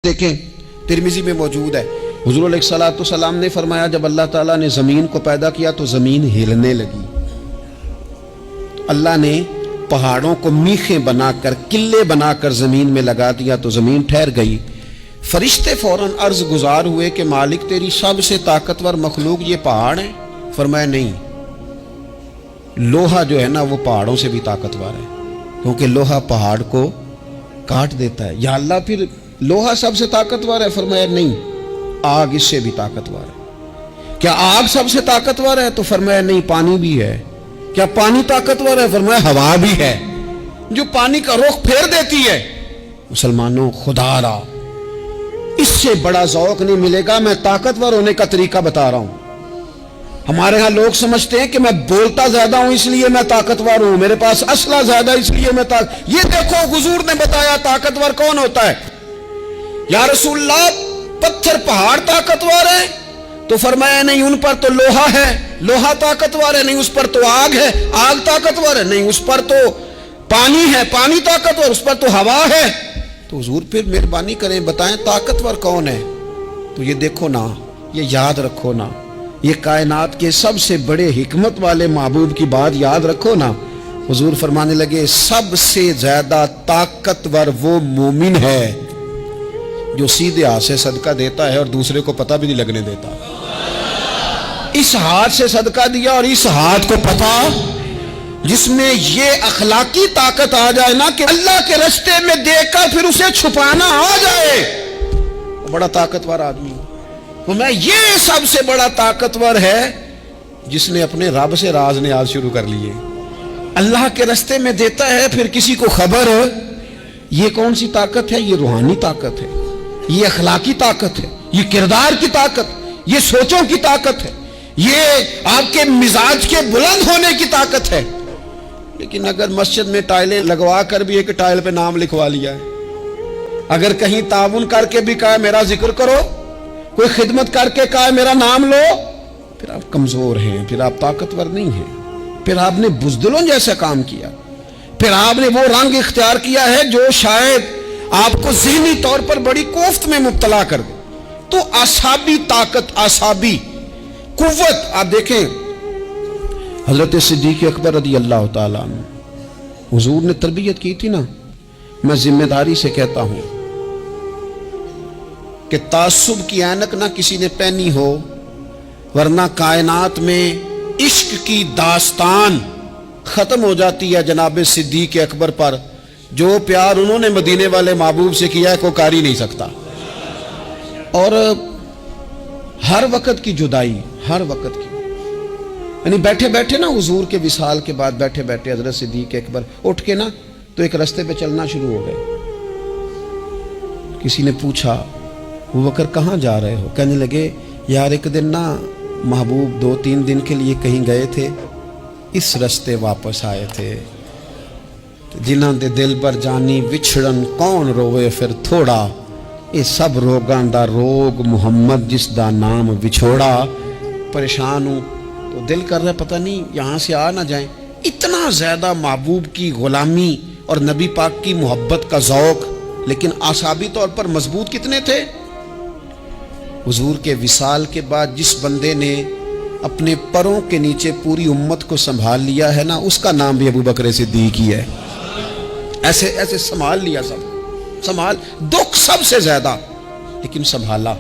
دیکھیں ترمذی میں موجود ہے، حضور علیہ الصلوۃ والسلام نے فرمایا جب اللہ تعالیٰ نے زمین کو پیدا کیا تو زمین ہلنے لگی، اللہ نے پہاڑوں کو میخیں بنا کر قلعے بنا کر زمین میں لگا دیا تو زمین ٹھہر گئی۔ فرشتے فوراً عرض گزار ہوئے کہ مالک تیری سب سے طاقتور مخلوق یہ پہاڑ ہیں؟ فرمایا نہیں، لوہا جو ہے نا وہ پہاڑوں سے بھی طاقتور ہے، کیونکہ لوہا پہاڑ کو کاٹ دیتا ہے۔ یا اللہ پھر لوہا سب سے طاقتور ہے؟ فرمایا نہیں، آگ اس سے بھی طاقتور ہے۔ کیا آگ سب سے طاقتور ہے؟ تو فرمایا نہیں، پانی بھی ہے۔ کیا پانی طاقتور ہے؟ فرمایا ہوا بھی ہے، جو پانی کا رخ پھیر دیتی ہے۔ مسلمانوں خدا را اس سے بڑا ذوق نہیں ملے گا۔ میں طاقتور ہونے کا طریقہ بتا رہا ہوں۔ ہمارے ہاں لوگ سمجھتے ہیں کہ میں بولتا زیادہ ہوں اس لیے میں طاقتور ہوں، میرے پاس اسلحہ زیادہ اس لیے میں یہ دیکھو حضور نے بتایا طاقتور کون ہوتا ہے۔ یا رسول اللہ پتھر پہاڑ طاقتور ہے؟ تو فرمایا نہیں، ان پر تو لوہا ہے، لوہا طاقتور ہے، نہیں اس پر تو آگ ہے، آگ طاقتور ہے، نہیں اس پر تو پانی ہے، پانی طاقتور، اس پر تو ہوا ہے۔ تو حضور پھر مہربانی کریں بتائیں طاقتور کون ہے؟ تو یہ دیکھو نا، یہ یاد رکھو نا، یہ کائنات کے سب سے بڑے حکمت والے محبوب کی بات یاد رکھو نا۔ حضور فرمانے لگے سب سے زیادہ طاقتور وہ مومن ہے جو سیدھے ہاتھ سے صدقہ دیتا ہے اور دوسرے کو پتہ بھی نہیں لگنے دیتا۔ اس ہاتھ سے صدقہ دیا اور اس ہاتھ کو پتہ، جس میں یہ اخلاقی طاقت آ جائے نا کہ اللہ کے رستے میں دیکھ کر پھر اسے چھپانا آ جائے، وہ بڑا طاقتور آدمی۔ تو میں یہ سب سے بڑا طاقتور ہے جس نے اپنے رب سے راز نیاز شروع کر لیے، اللہ کے رستے میں دیتا ہے پھر کسی کو خبر۔ یہ کون سی طاقت ہے؟ یہ روحانی طاقت ہے، یہ اخلاقی طاقت ہے، یہ کردار کی طاقت، یہ سوچوں کی طاقت ہے، یہ آپ کے مزاج کے بلند ہونے کی طاقت ہے۔ لیکن اگر مسجد میں ٹائلیں لگوا کر بھی ایک ٹائل پہ نام لکھوا لیا ہے، اگر کہیں تعاون کر کے بھی کہا میرا ذکر کرو، کوئی خدمت کر کے کہا میرا نام لو، پھر آپ کمزور ہیں، پھر آپ طاقتور نہیں ہیں، پھر آپ نے بزدلوں جیسا کام کیا، پھر آپ نے وہ رنگ اختیار کیا ہے جو شاید آپ کو ذہنی طور پر بڑی کوفت میں مبتلا کر دے۔ تو اعصابی طاقت، اعصابی قوت، آپ دیکھیں حضرت صدیق اکبر رضی اللہ تعالیٰ عنہ، حضور نے تربیت کی تھی نا۔ میں ذمہ داری سے کہتا ہوں کہ تعصب کی اینک نہ کسی نے پہنی ہو، ورنہ کائنات میں عشق کی داستان ختم ہو جاتی ہے جناب صدیق اکبر پر۔ جو پیار انہوں نے مدینے والے محبوب سے کیا ہے کوئی کر ہی نہیں سکتا۔ اور ہر وقت کی جدائی، ہر وقت کی، یعنی بیٹھے بیٹھے نا حضور کے وصال کے بعد بیٹھے بیٹھے حضرت صدیق اکبر اٹھ کے نا تو ایک رستے پہ چلنا شروع ہو گئے۔ کسی نے پوچھا ابو بکر کہاں جا رہے ہو؟ کہنے لگے یار ایک دن نا محبوب 2-3 دن کے لیے کہیں گئے تھے، اس رستے واپس آئے تھے، جنہاں دے دل پر جانی وچھڑن کون روے پھر تھوڑا، یہ سب روگاں دا روگ محمد جس دا نام وچھوڑا۔ پریشان ہوں تو دل کر رہا ہے پتہ نہیں یہاں سے آ نہ جائیں۔ اتنا زیادہ محبوب کی غلامی اور نبی پاک کی محبت کا ذوق، لیکن اعصابی طور پر مضبوط کتنے تھے؟ حضور کے وصال کے بعد جس بندے نے اپنے پروں کے نیچے پوری امت کو سنبھال لیا ہے نا، اس کا نام بھی ابو بکر صدیق ہی ہے۔ ایسے ایسے سنبھال لیا، سب سنبھال، دکھ سب سے زیادہ لیکن سنبھالا۔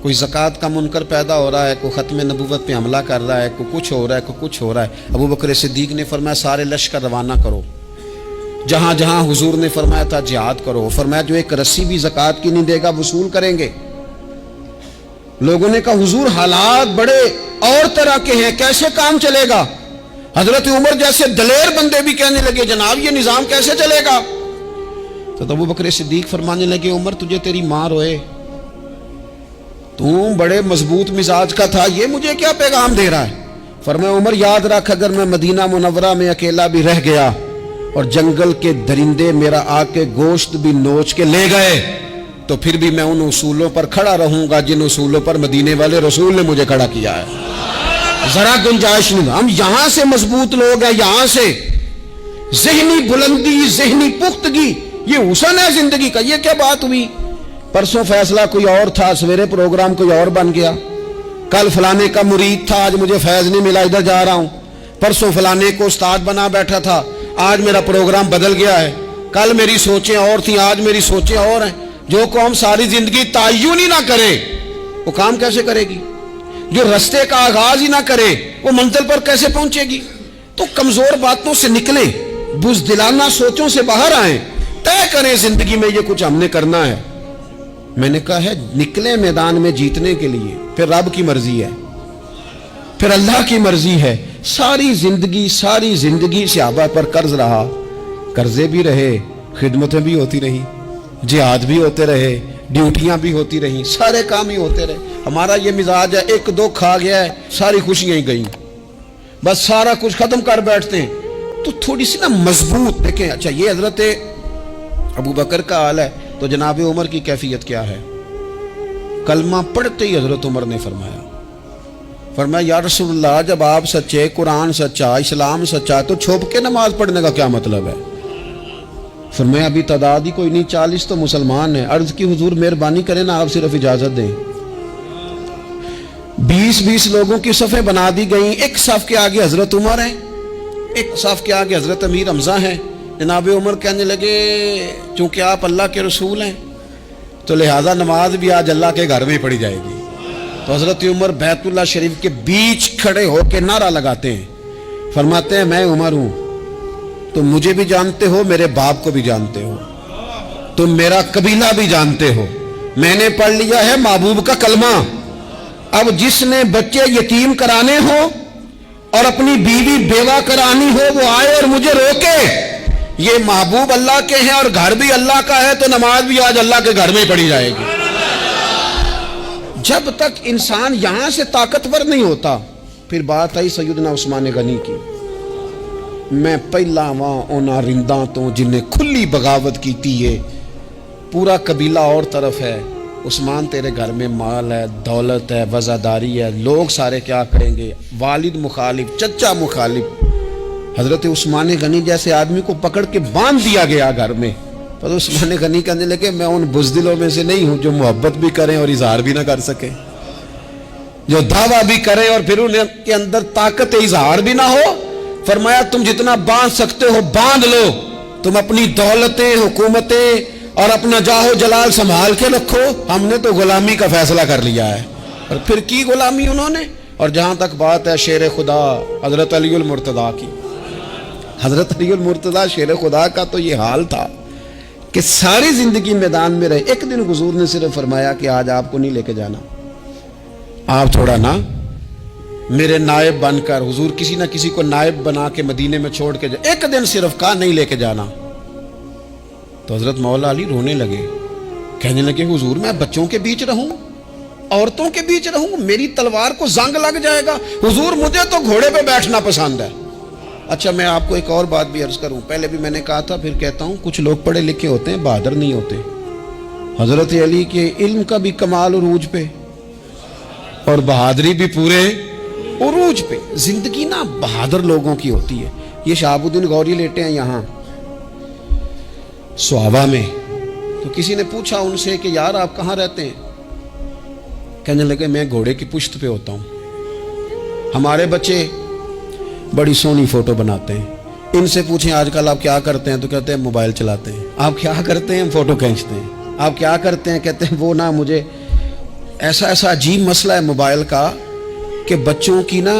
کوئی زکوٰۃ کا منکر پیدا ہو رہا ہے، کوئی ختم نبوت پہ حملہ کر رہا ہے، کوئی کچھ ہو رہا ہے، کوئی کچھ ہو رہا ہے، ابو بکر صدیق نے فرمایا سارے لشکر روانہ کرو، جہاں جہاں حضور نے فرمایا تھا جہاد کرو۔ فرمایا جو ایک رسی بھی زکوٰۃ کی نہیں دے گا وصول کریں گے۔ لوگوں نے کہا حضور حالات بڑے اور طرح کے ہیں، کیسے کام چلے گا؟ حضرت عمر جیسے دلیر بندے بھی کہنے لگے جناب یہ نظام کیسے چلے گا؟ تو ابو بکر صدیق فرمانے لگے عمر تجھے تیری ماں روئے، تو بڑے مضبوط مزاج کا تھا، یہ مجھے کیا پیغام دے رہا ہے؟ فرمایا عمر یاد رکھ اگر میں مدینہ منورہ میں اکیلا بھی رہ گیا اور جنگل کے درندے میرا آ کے گوشت بھی نوچ کے لے گئے تو پھر بھی میں ان اصولوں پر کھڑا رہوں گا جن اصولوں پر مدینے والے رسول نے مجھے کھڑا کیا ہے۔ ذرا گنجائش نہیں۔ ہم یہاں سے مضبوط لوگ ہیں، یہاں سے ذہنی بلندی، ذہنی پختگی، یہ حسن ہے زندگی کا۔ یہ کیا بات ہوئی परसों फैसला कोई और था, सवेरे प्रोग्राम कोई और बन गया। कल फलाने का मुरीद था, आज मुझे फैज नहीं मिला, इधर जा रहा हूं। परसों फलाने को उस्ताद बना बैठा था, आज मेरा प्रोग्राम बदल गया है। कल मेरी सोचें और थी, आज मेरी सोचें और हैं। जो कौम सारी जिंदगी तायुन ही ना करे वो काम कैसे करेगी? जो रास्ते का आगाज ही ना करे वो मंजिल पर कैसे पहुंचेगी? तो कमजोर बातों से निकले, बुज़दिलाना सोचों से बाहर आए, तय करें जिंदगी में ये कुछ हमने करना है। मैंने कहा है निकले मैदान में जीतने के लिए, फिर रब की मर्जी है, फिर अल्लाह की मर्जी है। सारी जिंदगी सहाबा पर कर्ज रहा, कर्जे भी रहे, खिदमतें भी होती रही, जिहाद भी होते रहे, ड्यूटियां भी होती रही, सारे काम ही होते रहे। हमारा ये मिजाज है, एक दो खा गया है सारी खुशियां ही गई, बस सारा कुछ खत्म कर बैठते हैं। तो थोड़ी सी ना मजबूत देखें। अच्छा ये हजरत अबू बकर का हाल है, तो जनाब उमर की कैफियत क्या है? कलमा पढ़ते ही हजरत उमर ने फरमाया या रसूलल्लाह, जब आप सच्चे, कुरान सच्चा, इस्लाम सच्चा, तो छुप के नमाज पढ़ने का क्या मतलब है? फरमाया अभी तादाद ही कोई नहीं, 40 तो मुसलमान हैं। अर्ज की हुजूर मेहरबानी करें ना, आप सिर्फ इजाजत दें। 20-20 लोगों की सफ़ें बना दी गई, एक सफ़ के आगे हजरत उमर हैं, एक सफ़ के आगे हजरत अमीर हमजा हैं। जनाब उमर कहने लगे चूंकि आप अल्लाह के रसूल हैं तो लिहाजा नमाज भी आज अल्लाह के घर में ही पढ़ी जाएगी। तो हजरत उमर बैतुल्लाह शरीफ के बीच खड़े होकर नारा लगाते हैं, फरमाते हैं मैं उमर हूं, तुम मुझे भी जानते हो, मेरे बाप को भी जानते हो, तुम मेरा कबीला भी जानते हो, मैंने पढ़ लिया है महबूब का कलमा। अब जिसने बच्चे यतीम कराने हो और अपनी बीवी बेवा करानी हो वो आए और मुझे रोके। ये महबूब अल्लाह के हैं और घर भी अल्लाह का है, तो नमाज भी आज अल्लाह के घर में ही पढ़ी जाएगी। जब तक इंसान यहां से ताकतवर नहीं होता, फिर बात आई सैयदना उस्मान गनी की। मैं पहला वहां ओना रिंदा तो जिन्हें खुली बगावत की थी, ये पूरा कबीला और तरफ है, उस्मान तेरे घर में माल है, दौलत है, वज़ादारी है, लोग सारे क्या करेंगे, वालिद मुखालिफ, चचा मुखालिफ। हजरत उस्मान गनी जैसे आदमी को पकड़ के बांध दिया गया घर में। पर उस्मान गनी कहने लगे मैं उन बुज़दिलों में से नहीं हूं जो मोहब्बत भी करें और इजहार भी ना कर सके, जो दावा भी करें और फिर उनके अंदर ताकत इजहार भी ना हो। फरमाया तुम जितना बांध सकते हो बांध लो, तुम अपनी दौलतें, हुकूमतें और अपना जाहो जलाल संभाल के रखो, हमने तो गुलामी का फैसला कर लिया है। और फिर की गुलामी उन्होंने। और जहां तक बात है शेर खुदा हजरत अलीउल मुर्तदा की, हजरत अलीउल मुर्तदा शेर खुदा का तो ये हाल था कि सारी जिंदगी मैदान में रहे। एक दिन हुजूर ने सिर्फ फरमाया कि आज आपको नहीं लेके जाना, आप थोड़ा ना मेरे नायब बनकर, हुजूर किसी ना किसी को नायब बना के मदीने में छोड़ के एक दिन सिर्फ कहा नहीं लेके जाना। तो हजरत मौला अली रोने लगे, कहने लगे हुजूर मैं बच्चों के बीच रहूं, औरतों के बीच रहूं, मेरी तलवार को जंग लग जाएगा। हुजूर मुझे तो घोड़े पे बैठना पसंद है। अच्छा मैं आपको एक और बात भी अर्ज करूं, पहले भी मैंने कहा था फिर कहता हूं, कुछ लोग पढ़े लिखे होते हैं बहादुर नहीं होते। हजरत अली के इल्म का भी कमाल उरूज पे और बहादुरी भी पूरे उरूज पे। जिंदगी ना बहादुर लोगों की होती है। ये शहाबुद्दीन गौरी लेटे हैं यहाँ सुहावा में, तो किसी ने पूछा उनसे कि यार आप कहाँ रहते हैं? कहने लगे मैं घोड़े की पुश्त पे होता हूँ, हमारे बच्चे बड़ी सोनी फोटो बनाते हैं। इनसे पूछें आजकल आप क्या करते हैं, तो कहते हैं मोबाइल चलाते हैं। आप क्या करते हैं? फोटो खींचते हैं। आप क्या करते हैं? कहते हैं वो ना मुझे ऐसा ऐसा अजीब मसला है मोबाइल का कि बच्चों की ना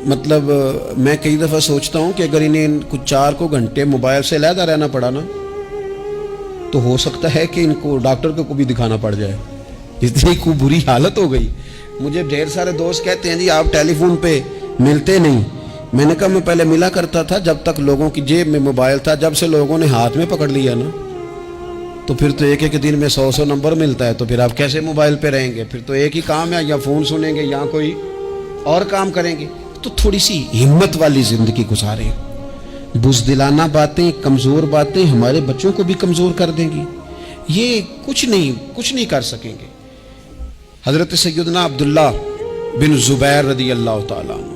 मतलब मैं कई दफ़ा सोचता हूँ कि अगर इन्हें कुछ 4 घंटे मोबाइल से अलहदा रहना पड़ा ना, तो हो सकता है कि इनको डॉक्टर को भी दिखाना पड़ जाए, इतनी खूब बुरी हालत हो गई। मुझे ढेर सारे दोस्त कहते हैं जी आप टेलीफोन पे मिलते नहीं। मैंने कहा मैं पहले मिला करता था जब तक लोगों की जेब में मोबाइल था, जब से लोगों ने हाथ में पकड़ लिया ना, तो फिर तो एक दिन में 100 नंबर मिलता है, तो फिर आप कैसे मोबाइल पे रहेंगे? फिर तो एक ही काम है, या फ़ोन सुनेंगे या कोई और काम करेंगे। तो थोड़ी सी हिम्मत वाली ज़िंदगी गुजारें। बुज़दिलाना बातें, कमज़ोर बातें हमारे बच्चों को भी कमज़ोर कर देंगी। ये कुछ नहीं कर सकेंगे। हज़रत सैयदना अब्दुल्ला बिन ज़ुबैर रदी अल्लाह ताला अन्हु,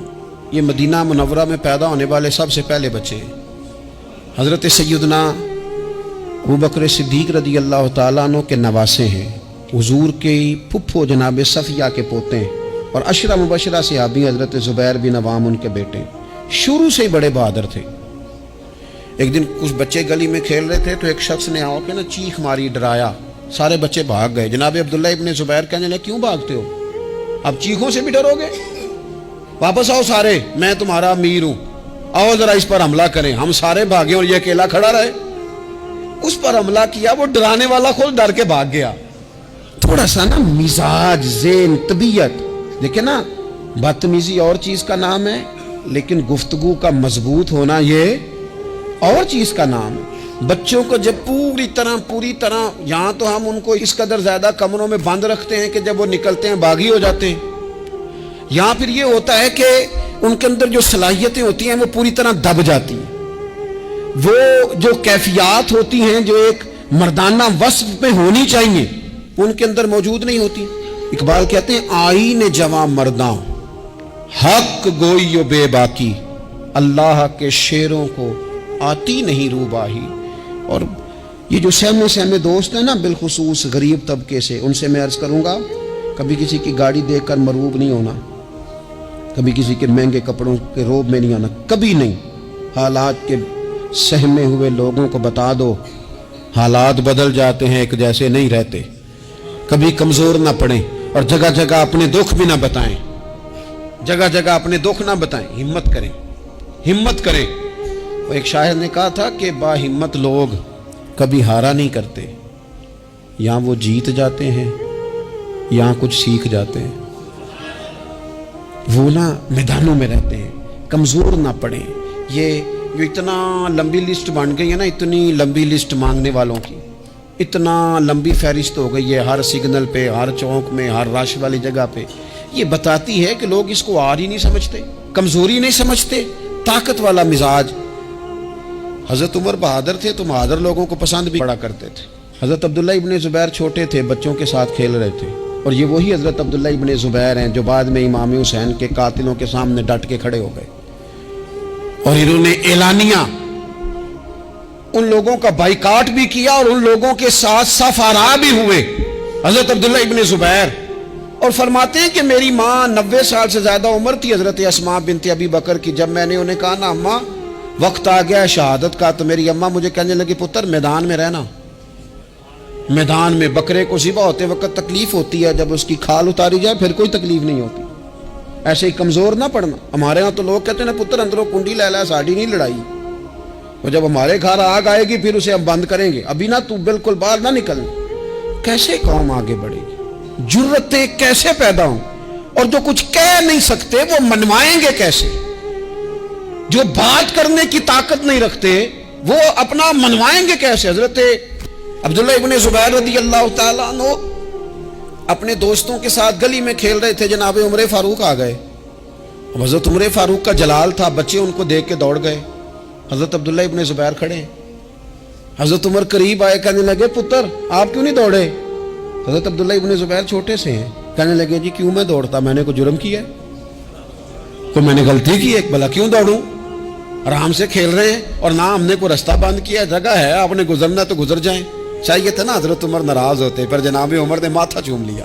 ये मदीना मुनव्वरा में पैदा होने वाले सबसे पहले बच्चे हैं। हज़रत सैयदना अबू बकर सिद्दीक रदी अल्लाह ताला अन्हु के नवासे हैं, हुजूर के फुफ्फो जनाब सफिया के पोते हैं, और अशरा मुबशरा सहाबी हजरत ज़ुबैर बिन अवाम उनके बेटे। शुरू से ही बड़े बहादुर थे। एक दिन कुछ बच्चे गली में खेल रहे थे तो एक शख्स ने आओ के ना चीख मारी, डराया, सारे बच्चे भाग गए। जनाब अब्दुल्ला इब्ने ज़ुबैर कहने लगे क्यों भागते हो, अब चीखों से भी डरोगे, वापस आओ सारे, मैं तुम्हारा अमीर हूं, आओ जरा इस पर हमला करें। हम सारे भागे और ये अकेला खड़ा रहे। उस पर हमला किया, वो डराने वाला खुद डर के भाग गया। थोड़ा सा ना मिजाज, ज़ेन, तबीयत, देखिए ना, बदतमीजी और चीज का नाम है, लेकिन गुफ्तगू का मजबूत होना ये और चीज का नाम है। बच्चों को जब पूरी तरह यहाँ तो हम उनको इस कदर ज्यादा कमरों में बंद रखते हैं कि जब वो निकलते हैं बागी हो जाते हैं। यहाँ फिर ये होता है कि उनके अंदर जो सलाहियतें होती हैं वो पूरी तरह दब जाती हैं। वो जो कैफियत होती हैं जो एक मर्दाना वस्फ में होनी चाहिए उनके अंदर मौजूद नहीं होती। इकबाल कहते हैं आईने जवां मर्दा हक गोइयो बेबाकी, अल्लाह के शेरों को आती नहीं रूबाही। और ये जो सहमे दोस्त हैं ना, बिलखुसूस गरीब तबके से, उनसे मैं अर्ज करूंगा कभी किसी की गाड़ी देखकर मरूब नहीं होना, कभी किसी के महंगे कपड़ों के रोब में नहीं आना, कभी नहीं। हालात के सहमे हुए लोगों को बता दो हालात बदल जाते हैं, एक जैसे नहीं रहते। कभी कमजोर ना पड़े और जगह जगह अपने दुख भी ना बताएं, जगह जगह अपने दुख ना बताएं, हिम्मत करें, हिम्मत करें। वो एक शायर ने कहा था कि बाहिम्मत लोग कभी हारा नहीं करते, या वो जीत जाते हैं या कुछ सीख जाते हैं। वो ना मैदानों में रहते हैं, कमजोर ना पड़े। ये जो इतना लंबी लिस्ट बन गई है ना, इतनी लंबी लिस्ट मांगने वालों की, इतना लंबी फहरिस्त हो गई है हर सिग्नल पे, हर चौक में, हर रश वाली जगह पे। ये बताती है कि लोग इसको आर ही नहीं समझते, कमजोरी नहीं समझते, ताकत वाला मिजाज। हजरत उमर बहादुर थे तो बहादुर लोगों को पसंद भी बड़ा करते थे। हजरत अब्दुल्ला इब्ने ज़ुबैर छोटे थे, बच्चों के साथ खेल रहे थे, और ये वही हजरत अब्दुल्ला इब्ने ज़ुबैर हैं जो बाद में इमाम हुसैन के कातिलों के सामने डट के खड़े हो गए और इन्होंने एलानिया उन लोगों का बाइकाट भी किया और उन लोगों के साथ सफारा भी हुए हजरत अब्दुल्ला इब्ने ज़ुबैर। और फरमाते हैं कि मेरी माँ 90 साल से ज्यादा उम्र थी हजरत अस्मा बिनते अबी बकर की। जब मैंने उन्हें कहा ना अम्मा वक्त आ गया है शहादत का, तो मेरी अम्मा मुझे कहने लगी पुत्र मैदान में रहना। मैदान में बकरे को ज़िबा होते वक्त तकलीफ होती है, जब उसकी खाल उतारी जाए फिर कोई तकलीफ नहीं होती। ऐसे ही कमजोर ना पड़ना। हमारे यहाँ तो लोग कहते हैं ना पुत्र अंदरों कुंडी ले ला, साड़ी नहीं लड़ाई। तो जब हमारे घर आग आएगी फिर उसे हम बंद करेंगे, अभी ना तू बिल्कुल बाहर ना निकल। कैसे कौम आगे बढ़ेगी, जुर्रतें कैसे पैदा हों, और जो कुछ कह नहीं सकते वो मनवाएंगे कैसे। जो बात करने की ताकत नहीं रखते वो अपना मनवाएंगे कैसे। हजरत अब्दुल्ला इब्ने ज़ुबैर रज़ी अल्लाह ताला अन्हु अपने दोस्तों के साथ गली में खेल रहे थे, जनाब उमर फारूक आ गए। हजरत उमर फारूक का जलाल था, बच्चे उनको देख के दौड़ गए। हजरत अब्दुल्ला इब्ने ज़ुबैर खड़े, हजरत उमर करीब आए, कहने लगे पुत्र आप क्यों नहीं दौड़े। हजरत अब्दुल्ला इब्ने ज़ुबैर छोटे से हैं, कहने लगे जी क्यों मैं दौड़ता, मैंने कोई जुर्म किया है, कोई मैंने गलती की है, भला क्यों दौड़ूं। आराम से खेल रहे हैं और ना हमने कोई रास्ता बंद किया, जगह है आपने गुजरना तो गुजर जाएं। चाहिए था ना हजरत उमर नाराज होते, पर जनाब उमर ने माथा चूम लिया।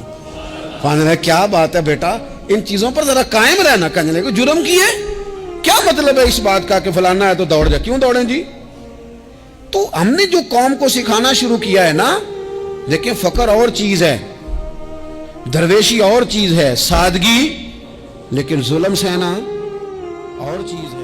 कहने लगे क्या बात है बेटा, इन चीजों पर जरा कायम रहना। कहने लगे जुर्म किए, क्या मतलब है इस बात का कि फलाना है तो दौड़ जा। क्यों दौड़े जी। तो हमने जो कौम को सिखाना शुरू किया है ना, देखिए फकर और चीज है, दरवेशी और चीज है, सादगी, लेकिन जुल्म सहना और चीज है।